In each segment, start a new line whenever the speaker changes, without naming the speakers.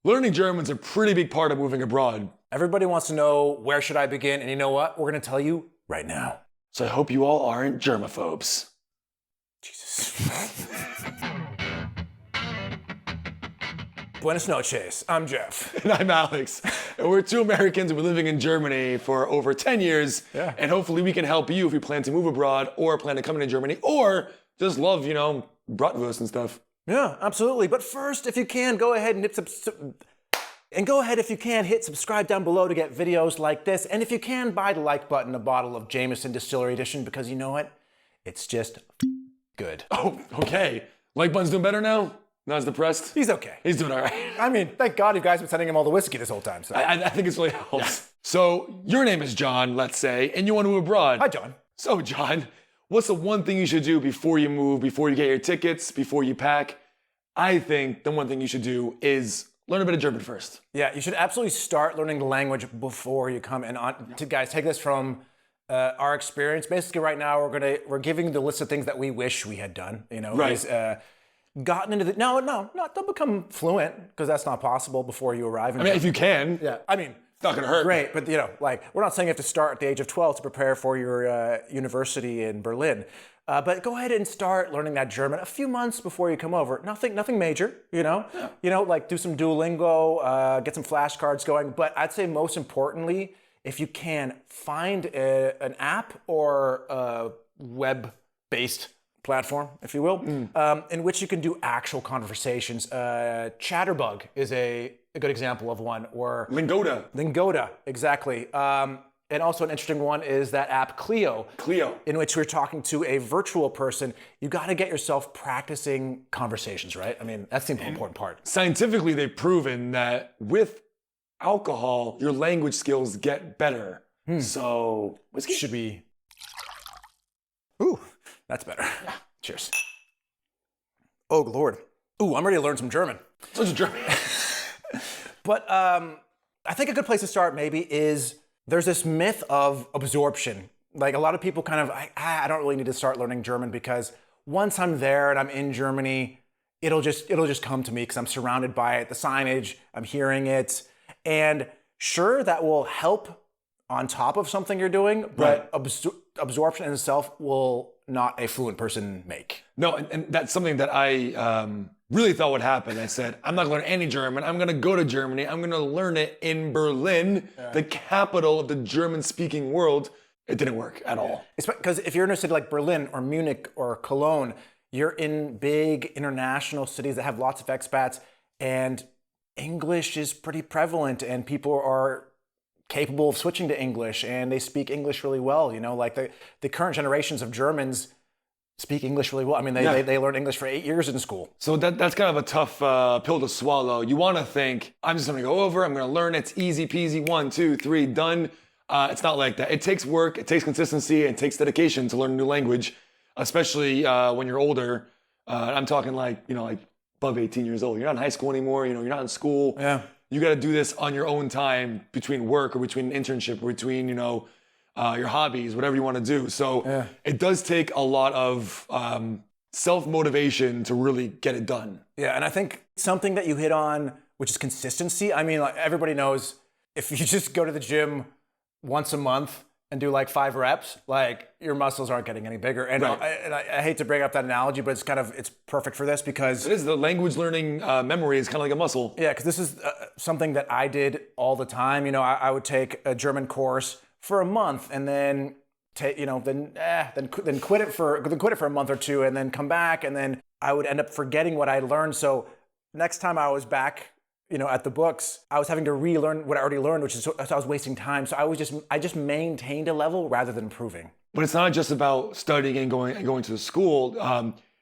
Learning German's a pretty big part of moving abroad.
Everybody wants to know, where should I begin? And you know what? We're going to tell you right now.
So I hope you all aren't germaphobes.
Jesus. Buenas noches. I'm Geoff.
And I'm Alex. And we're two Americans who've been living in Germany for over 10 years.
Yeah.
And hopefully we can help you if you plan to move abroad or plan to come into Germany or just love, bratwurst and stuff.
Yeah, absolutely. But first, if you can, go ahead and hit subscribe down below to get videos like this. And if you can, buy the like button, a bottle of Jameson Distillery Edition, because you know what? It's just good.
Oh, okay. Like button's doing better now? Not as depressed?
He's okay.
He's doing all right.
I mean, thank God you guys have been sending him all the whiskey this whole time. So.
I think it's really helps. Yeah. So your name is John, let's say, and you want to move abroad.
Hi, John.
So, John, what's the one thing you should do before you move, before you get your tickets, before you pack? I think the one thing you should do is learn a bit of German first.
Yeah, you should absolutely start learning the language before you come. And guys, take this from our experience. Basically, right now we're giving the list of things that we wish we had done.
Right.
Gotten into don't become fluent, because that's not possible before you arrive.
If you can.
Yeah.
It's not gonna hurt.
Great, but we're not saying you have to start at the age of 12 to prepare for your university in Berlin. But go ahead and start learning that German a few months before you come over. Nothing major, Yeah. Do some Duolingo, get some flashcards going. But I'd say most importantly, if you can, find an app or a web-based platform, if you will, in which you can do actual conversations. Chatterbug is a good example of one, or Lingoda, exactly. And also an interesting one is that app Clio, in which we're talking to a virtual person. You got to get yourself practicing conversations, right? I mean, that's the important part.
Scientifically, they've proven that with alcohol, your language skills get better. So, whiskey
should be. Ooh, that's better.
Yeah.
Cheers. Oh, Lord. Ooh, I'm ready to learn some German.
Such a German.
But I think a good place to start maybe is, there's this myth of absorption. Like, a lot of people kind of, I don't really need to start learning German because once I'm there and I'm in Germany, it'll just come to me because I'm surrounded by it, the signage, I'm hearing it. And sure, that will help on top of something you're doing, but absorption in itself will not a fluent person make.
No, and that's something that I really thought would happen. I said, I'm not going to learn any German. I'm going to go to Germany. I'm going to learn it in Berlin, the capital of the German-speaking world. It didn't work at all.
It's because if you're in a city like Berlin or Munich or Cologne, you're in big international cities that have lots of expats, and English is pretty prevalent, and people are capable of switching to English, and they speak English really well. Like the current generations of Germans speak English really well. I mean, they learned English for 8 years in school.
So that's kind of a tough pill to swallow. You want to think, I'm just going to go over, I'm going to learn, it's easy peasy, 1, 2, 3, done. It's not like that. It takes work, it takes consistency, and it takes dedication to learn a new language, especially when you're older. I'm talking like above 18 years old. You're not in high school anymore, you're not in school.
Yeah.
You got to do this on your own time, between work or between an internship or between, your hobbies, whatever you want to do. So It does take a lot of self-motivation to really get it done.
Yeah, and I think something that you hit on, which is consistency. I mean, like, everybody knows if you just go to the gym once a month and do like 5 reps, like, your muscles aren't getting any bigger. And, I hate to bring up that analogy, but it's perfect for this because...
It is. The language learning memory is kind of like a muscle.
Yeah, because this is something that I did all the time. I would take a German course for a month and then then quit it for a month or two and then come back, and then I would end up forgetting what I learned. So next time I was back, at the books, I was having to relearn what I already learned, so I was wasting time. So I just maintained a level rather than improving.
But it's not just about studying and going to the school.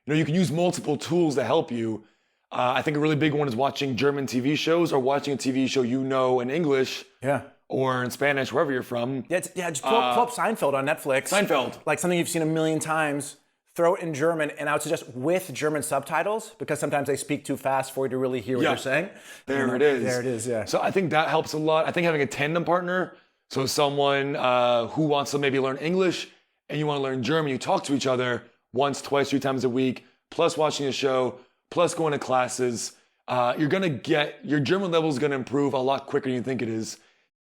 You can use multiple tools to help you. I think a really big one is watching German TV shows or watching a TV show in English.
Yeah.
Or in Spanish, wherever you're from.
Yeah, just pull up Seinfeld on Netflix.
Seinfeld.
Like something you've seen a million times. Throw it in German, and I would suggest with German subtitles, because sometimes they speak too fast for you to really hear what they're saying.
There it is.
There it is, yeah.
So I think that helps a lot. I think having a tandem partner, so someone who wants to maybe learn English and you want to learn German, you talk to each other once, twice, 3 times a week, plus watching a show, plus going to classes. you're gonna get your German level is gonna improve a lot quicker than you think it is.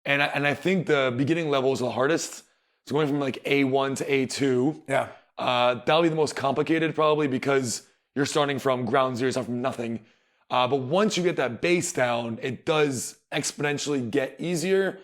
And I think the beginning level is the hardest. So going from like A1 to A2.
Yeah.
That'll be the most complicated probably because you're starting from ground zero, you're starting from nothing. But once you get that base down, it does exponentially get easier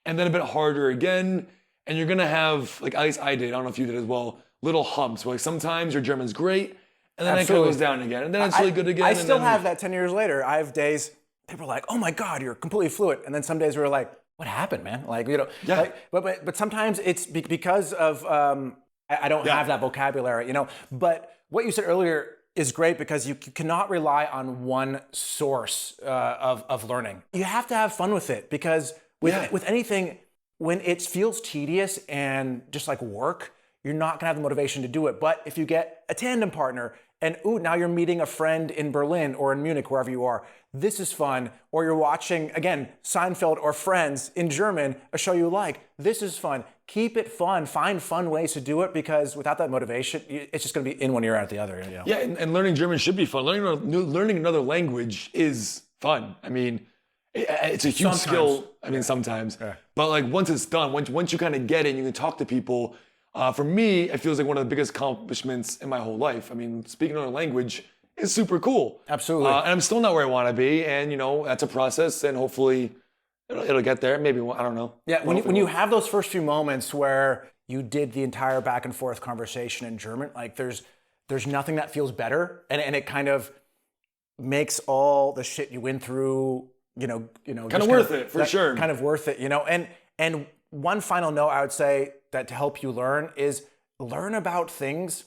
and then a bit harder again. And you're gonna have, like at least I did, I don't know if you did as well, little humps where like sometimes your German's great and then it kind of goes down again. And then it's really good again.
I still have that 10 years later. I have days, people are like, oh my God, you're completely fluent. And then some days we're like, what happened, man? Like, you know,
Yeah.
like, but sometimes it's because of, I don't have that vocabulary, you know, but what you said earlier is great because you cannot rely on one source of learning. You have to have fun with it because with anything, when it feels tedious and just like work, you're not gonna have the motivation to do it. But if you get a tandem partner and now you're meeting a friend in Berlin or in Munich, wherever you are, this is fun. Or you're watching, again, Seinfeld or Friends in German, a show you like, this is fun. Keep it fun, find fun ways to do it because without that motivation, it's just gonna be in one ear out the other. You know?
Yeah, and learning German should be fun. Learning another language is fun. I mean, it's a huge skill. I mean, sometimes. Yeah. But like once it's done, once you kind of get it and you can talk to people, for me, it feels like one of the biggest accomplishments in my whole life. I mean, speaking another language is super cool.
Absolutely.
And I'm still not where I want to be. And, you know, that's a process. And hopefully it'll get there. Maybe, I don't know.
Yeah, when you have those first few moments where you did the entire back and forth conversation in German, like there's nothing that feels better. And it kind of makes all the shit you went through, you know,
kind of worth it, for sure.
Kind of worth it, you know. And one final note I would say that to help you learn is learn about things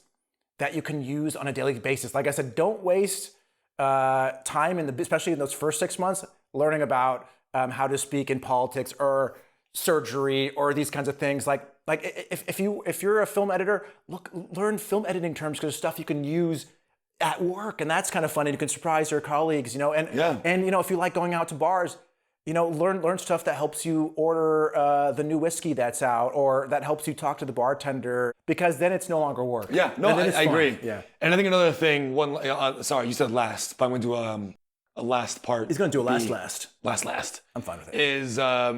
that you can use on a daily basis. Like I said, don't waste time especially in those first 6 months, learning about how to speak in politics or surgery or these kinds of things. Like if you're a film editor, learn film editing terms because stuff you can use at work, and that's kind of fun. And you can surprise your colleagues, you know. And you know, if you like going out to bars, you know, learn stuff that helps you order the new whiskey that's out, or that helps you talk to the bartender, because then it's no longer work.
Yeah, no, I agree.
Yeah.
And I think another thing, sorry, you said last, but I'm going to do a last part.
He's going to do a last.
Last.
I'm fine with it.
Is I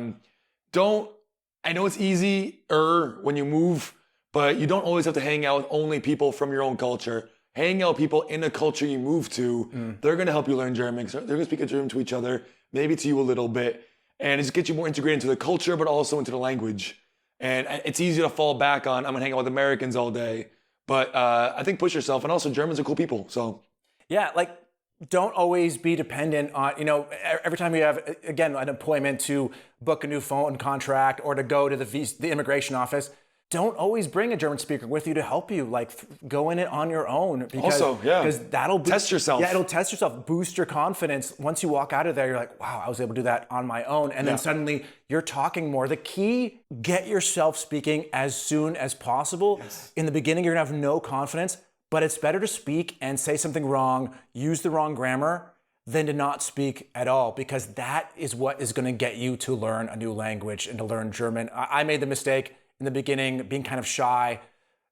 know it's easier when you move, but you don't always have to hang out with only people from your own culture. Hang out with people in a culture you move to. They're going to help you learn German. They're going to speak German to each other, maybe to you a little bit, and it's get you more integrated into the culture, but also into the language. And it's easy to fall back on, I'm going to hang out with Americans all day. But I think push yourself, and also Germans are cool people, so.
Yeah, like, don't always be dependent on, you know, every time you have, again, an appointment to book a new phone contract or to go to the immigration office, don't always bring a German speaker with you to help you. Like, go in it on your own. Because that'll
test yourself.
Yeah, it'll test yourself, boost your confidence. Once you walk out of there, you're like, wow, I was able to do that on my own. And then suddenly you're talking more. The key, get yourself speaking as soon as possible. Yes. In the beginning, you're gonna have no confidence, but it's better to speak and say something wrong, use the wrong grammar, than to not speak at all, because that is what is gonna get you to learn a new language and to learn German. I made the mistake in the beginning, being kind of shy,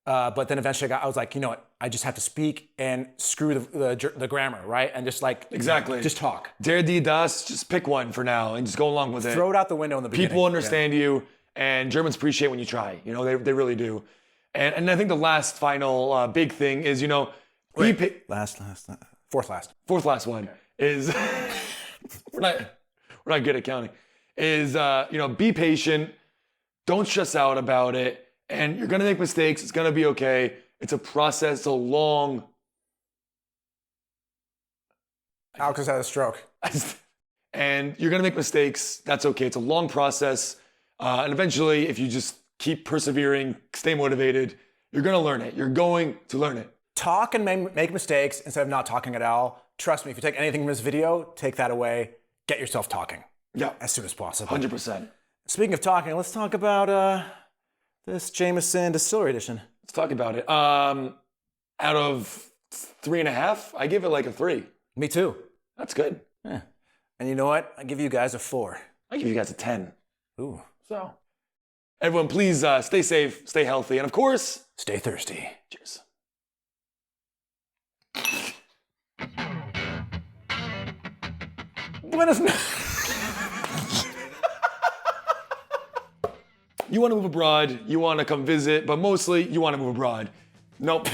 but then eventually I was like, you know what? I just have to speak and screw the grammar, right? And just like just talk.
Der, die, das. Just pick one for now and just go along with it.
Throw it out the window in the beginning.
People understand you, and Germans appreciate when you try. You know, they really do. And I think the last final big thing is, you know,
fourth
last one is we're not good at counting. Is you know, be patient. Don't stress out about it, and you're gonna make mistakes. It's gonna be okay. It's a process. It's a long.
Alex has had a stroke.
And you're gonna make mistakes. That's okay. It's a long process, and eventually, if you just keep persevering, stay motivated, you're gonna learn it. You're going to learn it.
Talk and make mistakes instead of not talking at all. Trust me, if you take anything from this video, take that away. Get yourself talking.
Yeah,
as soon as possible.
100%.
Speaking of talking, let's talk about this Jameson Distillery Edition.
Let's talk about it. Out of 3.5, I give it like a 3.
Me too.
That's good.
Yeah. And you know what? I give you guys a 4.
I give you guys a 10.
Ooh.
So, everyone, please stay safe, stay healthy, and of course,
stay thirsty.
Cheers. You want to move abroad, you want to come visit, but mostly you want to move abroad. Nope.